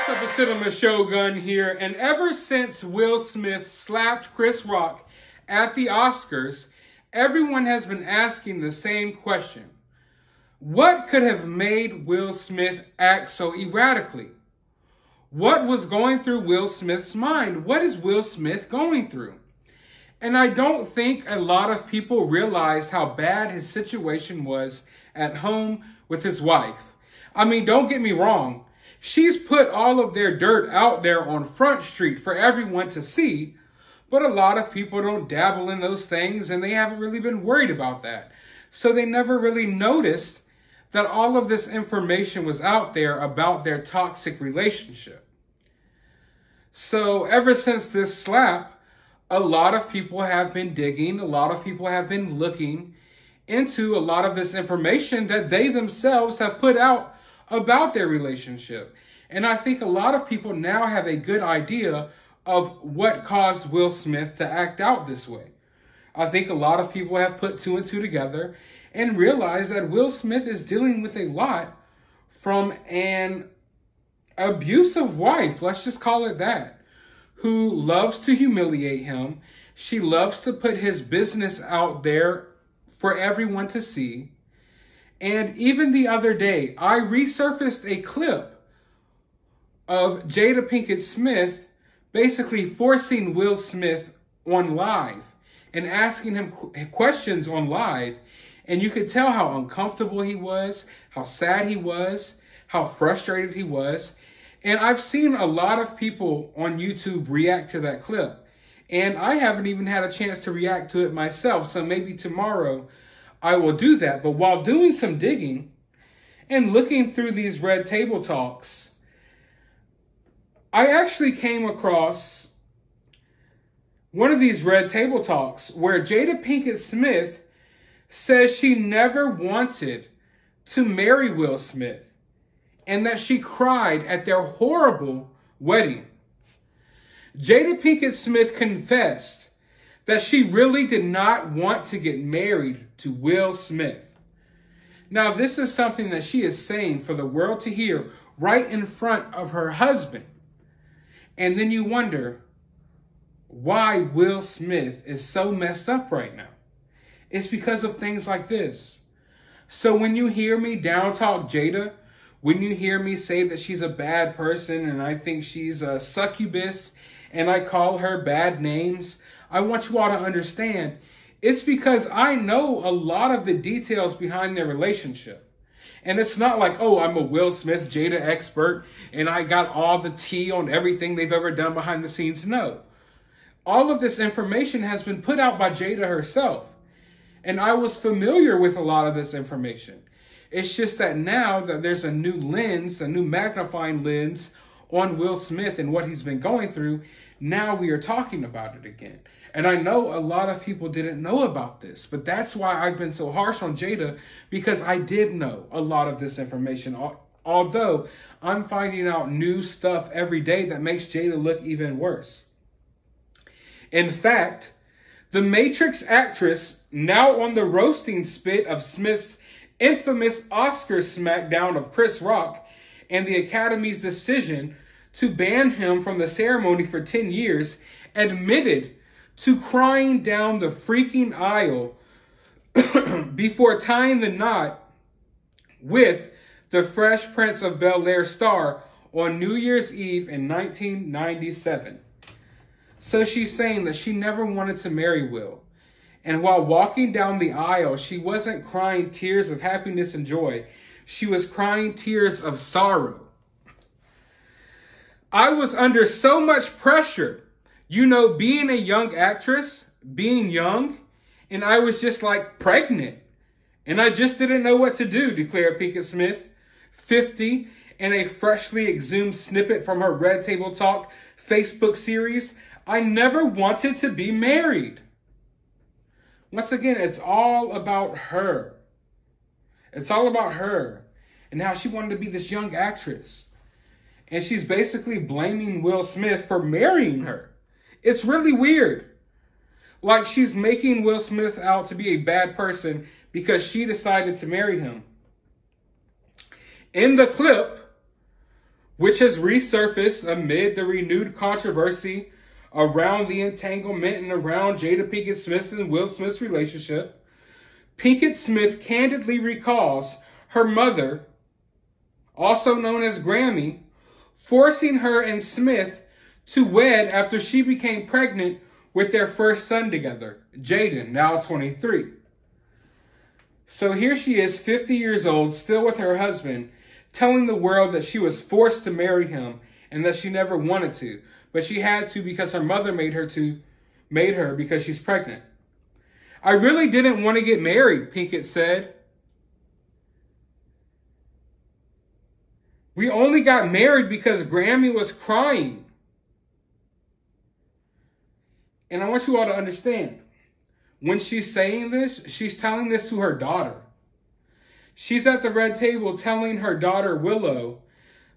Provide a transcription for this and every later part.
up, a Cinema Shogun here, and ever since Will Smith slapped Chris Rock at the Oscars, everyone has been asking the same question. What could have made Will Smith act so erratically? What was going through Will Smith's mind? What is Will Smith going through? And I don't think a lot of people realized how bad his situation was at home with his wife. I mean, don't get me wrong. She's put all of their dirt out there on Front Street for everyone to see, but a lot of people don't dabble in those things and they haven't really been worried about that. So they never really noticed that all of this information was out there about their toxic relationship. So ever since this slap, a lot of people have been digging, a lot of people have been looking into a lot of this information that they themselves have put out about their relationship. And I think a lot of people now have a good idea of what caused Will Smith to act out this way. I think a lot of people have put two and two together and realized that Will Smith is dealing with a lot from an abusive wife, let's just call it that, who loves to humiliate him. She loves to put his business out there for everyone to see. And even the other day, I resurfaced a clip of Jada Pinkett Smith basically forcing Will Smith on live and asking him questions on live. And you could tell how uncomfortable he was, how sad he was, how frustrated he was. And I've seen a lot of people on YouTube react to that clip. And I haven't even had a chance to react to it myself. So maybe tomorrow I will do that. But while doing some digging and looking through these Red Table Talks, I actually came across one of these Red Table Talks where Jada Pinkett Smith says she never wanted to marry Will Smith and that she cried at their horrible wedding. Jada Pinkett Smith confessed that she really did not want to get married to Will Smith. Now, this is something that she is saying for the world to hear right in front of her husband. And then you wonder why Will Smith is so messed up right now. It's because of things like this. So when you hear me down talk Jada, when you hear me say that she's a bad person and I think she's a succubus and I call her bad names, I want you all to understand it's because I know a lot of the details behind their relationship. And it's not like, oh, I'm a Will Smith Jada expert and I got all the tea on everything they've ever done behind the scenes. No. All of this information has been put out by Jada herself. And I was familiar with a lot of this information. It's just that now that there's a new lens, a new magnifying lens on Will Smith and what he's been going through, now we are talking about it again. And I know a lot of people didn't know about this, but that's why I've been so harsh on Jada, because I did know a lot of this information. Although I'm finding out new stuff every day that makes Jada look even worse. In fact, the Matrix actress, now on the roasting spit of Smith's infamous Oscar smackdown of Chris Rock and the Academy's decision to ban him from the ceremony for 10 years, admitted to crying down the freaking aisle before tying the knot with the Fresh Prince of Bel-Air star on New Year's Eve in 1997. So she's saying that she never wanted to marry Will. And while walking down the aisle, she wasn't crying tears of happiness and joy. She was crying tears of sorrow. I was under so much pressure, you know, being a young actress, being young, and I was just like pregnant. And I just didn't know what to do, declared Pinkett Smith, 50, in a freshly exhumed snippet from her Red Table Talk Facebook series. I never wanted to be married. Once again, it's all about her. It's all about her and how she wanted to be this young actress. And she's basically blaming Will Smith for marrying her. It's really weird. Like she's making Will Smith out to be a bad person because she decided to marry him. In the clip, which has resurfaced amid the renewed controversy around the entanglement and around Jada Pinkett Smith and Will Smith's relationship. Pinkett Smith candidly recalls her mother, also known as Grammy, forcing her and Smith to wed after she became pregnant with their first son together, Jaden, now 23. So here she is, 50 years old, still with her husband, telling the world that she was forced to marry him and that she never wanted to, but she had to because her mother made her because she's pregnant. I really didn't want to get married, Pinkett said. We only got married because Grammy was crying. And I want you all to understand, when she's saying this, she's telling this to her daughter. She's at the red table telling her daughter, Willow,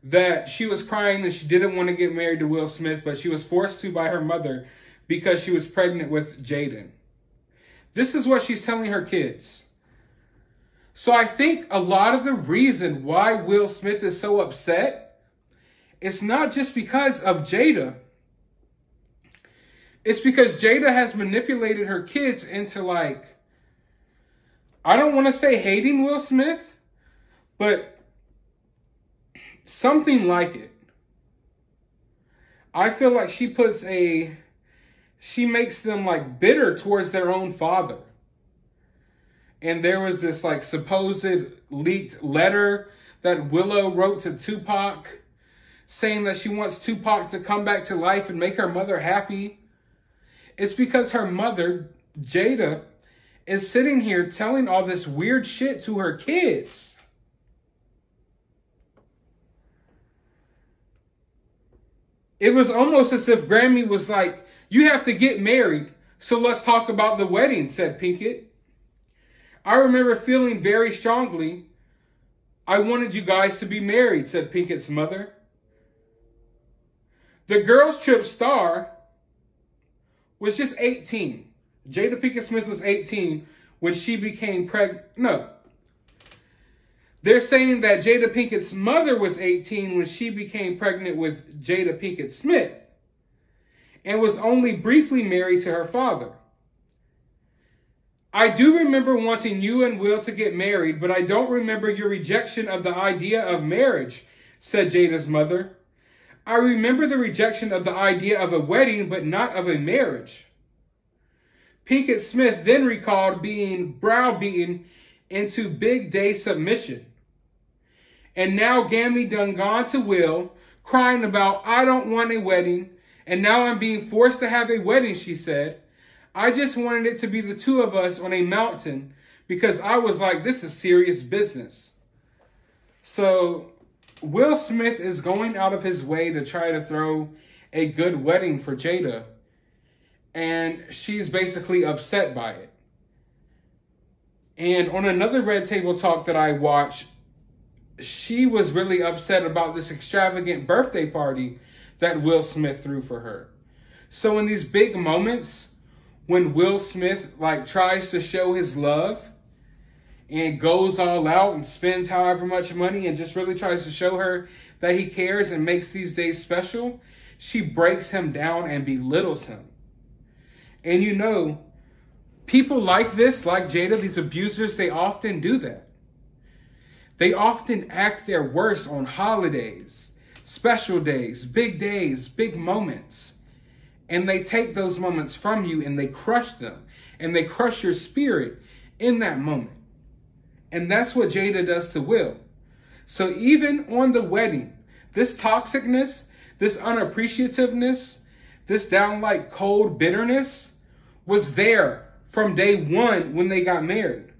that she was crying and she didn't want to get married to Will Smith, but she was forced to by her mother because she was pregnant with Jaden. This is what she's telling her kids. So I think a lot of the reason why Will Smith is so upset, it's not just because of Jada. It's because Jada has manipulated her kids into, like, I don't want to say hating Will Smith, but something like it. I feel like she makes them, like, bitter towards their own father. And there was this, like, supposed leaked letter that Willow wrote to Tupac saying that she wants Tupac to come back to life and make her mother happy. It's because her mother, Jada, is sitting here telling all this weird shit to her kids. It was almost as if Grammy was like, you have to get married, so let's talk about the wedding, said Pinkett. I remember feeling very strongly, I wanted you guys to be married, said Pinkett's mother. The girls' trip star was just 18. Jada Pinkett Smith was 18 when she became pregnant. No. They're saying that Jada Pinkett's mother was 18 when she became pregnant with Jada Pinkett Smith and was only briefly married to her father. I do remember wanting you and Will to get married, but I don't remember your rejection of the idea of marriage, said Jada's mother. I remember the rejection of the idea of a wedding, but not of a marriage. Pinkett Smith then recalled being browbeaten into big day submission. And now Gammy done gone to Will, crying about, I don't want a wedding, and now I'm being forced to have a wedding, she said. I just wanted it to be the two of us on a mountain because I was like, this is serious business. So Will Smith is going out of his way to try to throw a good wedding for Jada. And she's basically upset by it. And on another Red Table Talk that I watched, she was really upset about this extravagant birthday party that Will Smith threw for her. So in these big moments, when Will Smith tries to show his love and goes all out and spends however much money and just really tries to show her that he cares and makes these days special, she breaks him down and belittles him. And you know, people like this, like Jada, these abusers, they often do that. They often act their worst on holidays, special days, big moments. And they take those moments from you and they crush them. And they crush your spirit in that moment. And that's what Jada does to Will. So even on the wedding, this toxicness, this unappreciativeness, this downright cold bitterness was there from day one when they got married.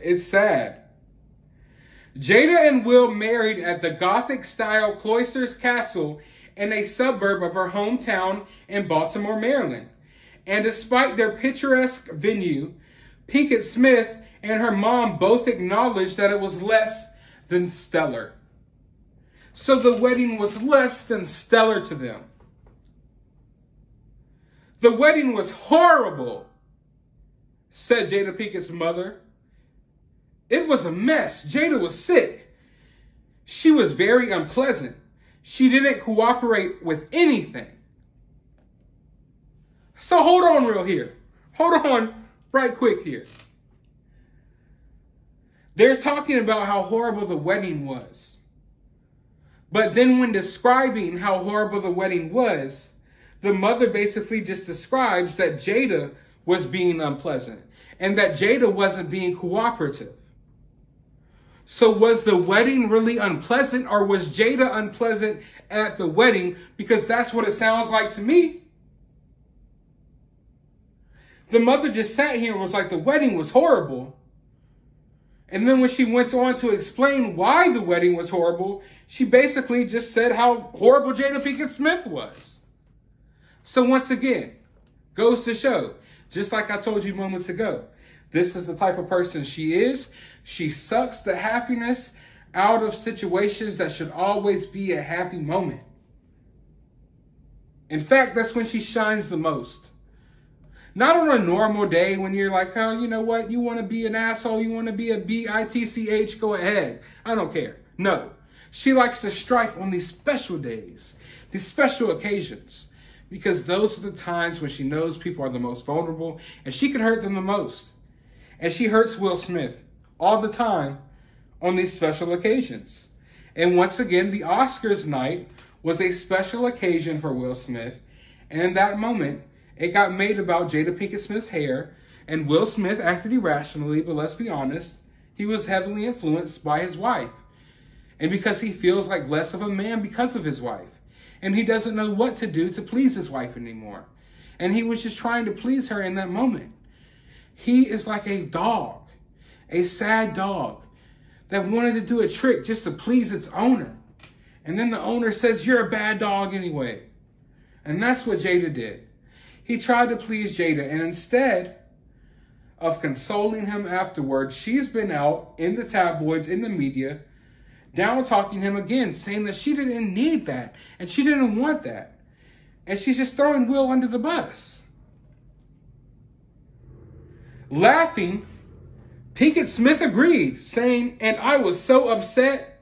It's sad. Jada and Will married at the Gothic-style Cloisters Castle in a suburb of her hometown in Baltimore, Maryland. And despite their picturesque venue, Pinkett Smith and her mom both acknowledged that it was less than stellar. So the wedding was less than stellar to them. The wedding was horrible, said Jada Pinkett's mother. It was a mess. Jada was sick. She was very unpleasant. She didn't cooperate with anything. So hold on real here. Hold on right quick here. They're talking about how horrible the wedding was. But then when describing how horrible the wedding was, the mother basically just describes that Jada was being unpleasant and that Jada wasn't being cooperative. So was the wedding really unpleasant, or was Jada unpleasant at the wedding? Because that's what it sounds like to me. The mother just sat here and was like, the wedding was horrible. And then when she went on to explain why the wedding was horrible, she basically just said how horrible Jada Pinkett Smith was. So once again, goes to show, just like I told you moments ago, this is the type of person she is. She sucks the happiness out of situations that should always be a happy moment. In fact, that's when she shines the most. Not on a normal day when you're like, oh, you know what? You want to be an asshole. You want to be a bitch. Go ahead. I don't care. No. She likes to strike on these special days, these special occasions, because those are the times when she knows people are the most vulnerable and she can hurt them the most. And she hurts Will Smith all the time on these special occasions. And once again, the Oscars night was a special occasion for Will Smith. And in that moment, it got made about Jada Pinkett Smith's hair, and Will Smith acted irrationally, but let's be honest, he was heavily influenced by his wife. And because he feels like less of a man because of his wife. And he doesn't know what to do to please his wife anymore. And he was just trying to please her in that moment. He is like a dog, a sad dog that wanted to do a trick just to please its owner. And then the owner says, you're a bad dog anyway. And that's what Jada did. He tried to please Jada, and instead of consoling him afterwards, she's been out in the tabloids, in the media, down talking him again, saying that she didn't need that, and she didn't want that. And she's just throwing Will under the bus. Laughing, Pinkett Smith agreed, saying, and I was so upset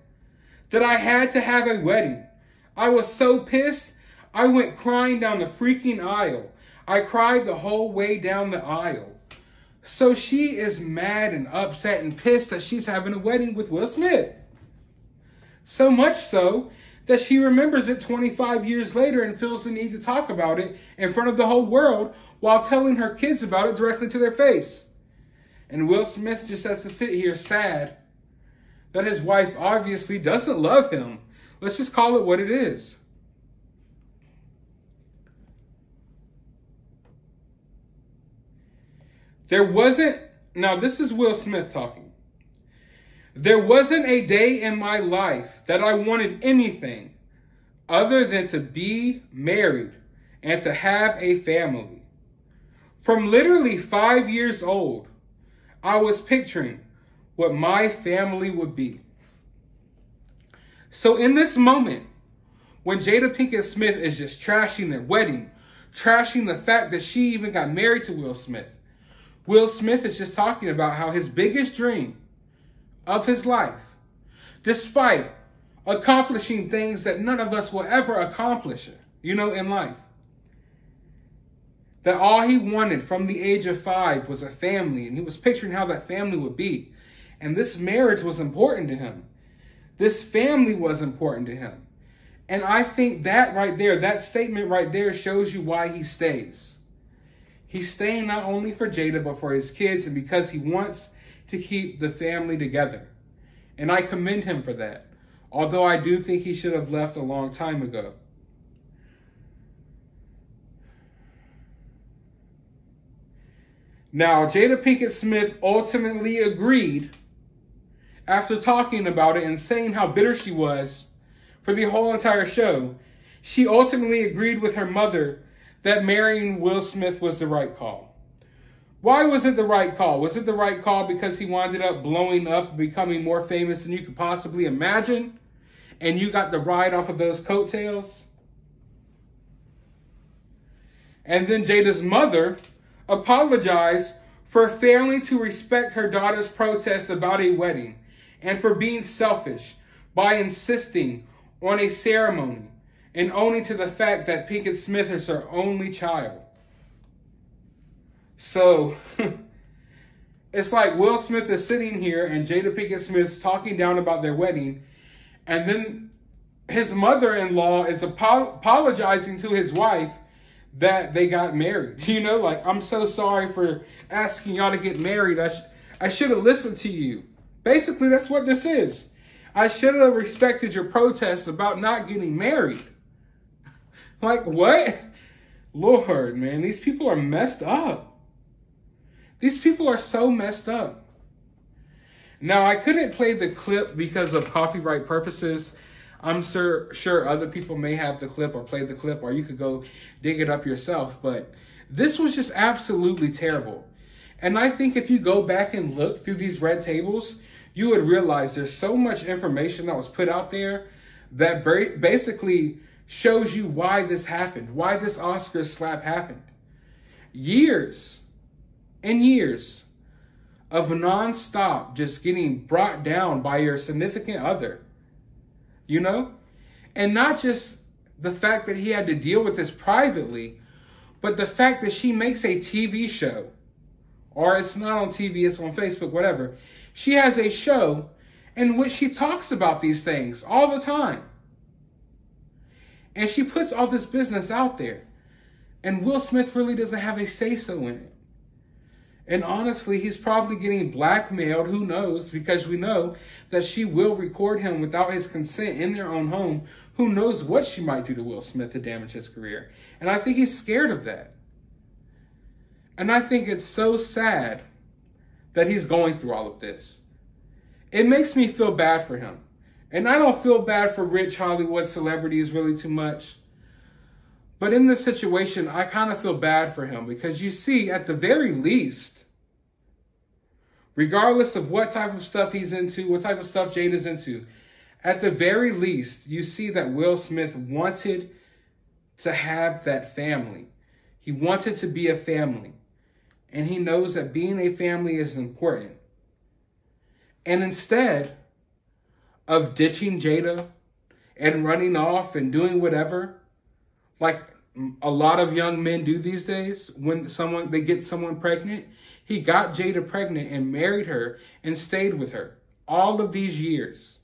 that I had to have a wedding. I was so pissed, I went crying down the freaking aisle. I cried the whole way down the aisle. So she is mad and upset and pissed that she's having a wedding with Will Smith. So much so that she remembers it 25 years later and feels the need to talk about it in front of the whole world while telling her kids about it directly to their face. And Will Smith just has to sit here sad that his wife obviously doesn't love him. Let's just call it what it is. Now this is Will Smith talking. There wasn't a day in my life that I wanted anything other than to be married and to have a family. From literally 5 years old, I was picturing what my family would be. So in this moment, when Jada Pinkett Smith is just trashing their wedding, trashing the fact that she even got married to Will Smith, Will Smith is just talking about how his biggest dream of his life, despite accomplishing things that none of us will ever accomplish, in life, that all he wanted from the age of 5 was a family, and he was picturing how that family would be. And this marriage was important to him. This family was important to him. And I think that right there, that statement right there shows you why he stays. He's staying not only for Jada, but for his kids, and because he wants to keep the family together. And I commend him for that. Although I do think he should have left a long time ago. Now, Jada Pinkett Smith ultimately agreed, after talking about it and saying how bitter she was for the whole entire show, she ultimately agreed with her mother that marrying Will Smith was the right call. Why was it the right call? Was it the right call because he wound up blowing up, becoming more famous than you could possibly imagine, and you got the ride off of those coattails? And then Jada's mother apologized for failing to respect her daughter's protest about a wedding, and for being selfish by insisting on a ceremony and owning to the fact that Pinkett Smith is her only child. So, it's like Will Smith is sitting here and Jada Pinkett Smith's talking down about their wedding, and then his mother-in-law is apologizing to his wife that they got married. You know, like, I'm so sorry for asking y'all to get married. I should have listened to you. Basically, that's what this is. I should have respected your protest about not getting married. Like, what? Lord, man, these people are messed up. These people are so messed up. Now, I couldn't play the clip because of copyright purposes. I'm sure other people may have the clip or play the clip, or you could go dig it up yourself. But this was just absolutely terrible. And I think if you go back and look through these red tables, you would realize there's so much information that was put out there that basically shows you why this happened, why this Oscar slap happened. Years and years of nonstop just getting brought down by your significant other, you know? And not just the fact that he had to deal with this privately, but the fact that she makes a TV show, or it's not on TV, it's on Facebook, whatever. She has a show in which she talks about these things all the time. And she puts all this business out there. And Will Smith really doesn't have a say-so in it. And honestly, he's probably getting blackmailed, who knows, because we know that she will record him without his consent in their own home. Who knows what she might do to Will Smith to damage his career. And I think he's scared of that. And I think it's so sad that he's going through all of this. It makes me feel bad for him. And I don't feel bad for rich Hollywood celebrities really too much. But in this situation, I kind of feel bad for him because you see, at the very least, regardless of what type of stuff he's into, what type of stuff Jada's into, at the very least, you see that Will Smith wanted to have that family. He wanted to be a family. And he knows that being a family is important. And instead of ditching Jada and running off and doing whatever, like a lot of young men do these days when they get someone pregnant, he got Jada pregnant and married her and stayed with her all of these years.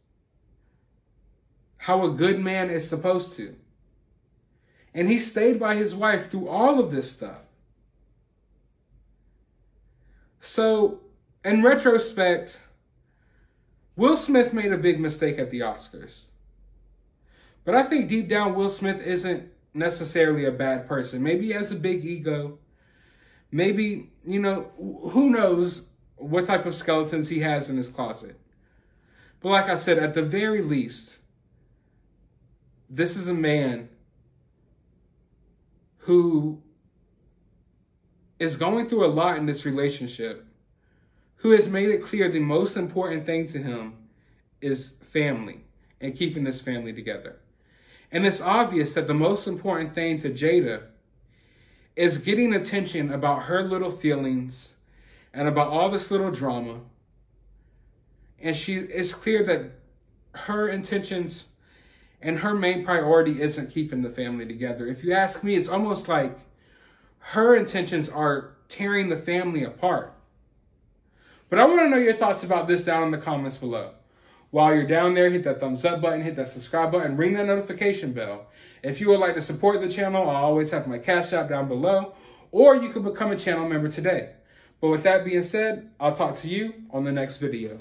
How a good man is supposed to. And he stayed by his wife through all of this stuff. So, in retrospect, Will Smith made a big mistake at the Oscars. But I think deep down, Will Smith isn't necessarily a bad person. Maybe he has a big ego. Maybe, you know, who knows what type of skeletons he has in his closet. But like I said, at the very least, this is a man who is going through a lot in this relationship, who has made it clear the most important thing to him is family and keeping this family together. And it's obvious that the most important thing to Jada is getting attention about her little feelings and about all this little drama. And it's clear that her intentions and her main priority isn't keeping the family together. If you ask me, it's almost like her intentions are tearing the family apart. But I want to know your thoughts about this down in the comments below. While you're down there, hit that thumbs up button, hit that subscribe button, ring that notification bell. If you would like to support the channel, I always have my Cash App down below, or you can become a channel member today. But with that being said, I'll talk to you on the next video.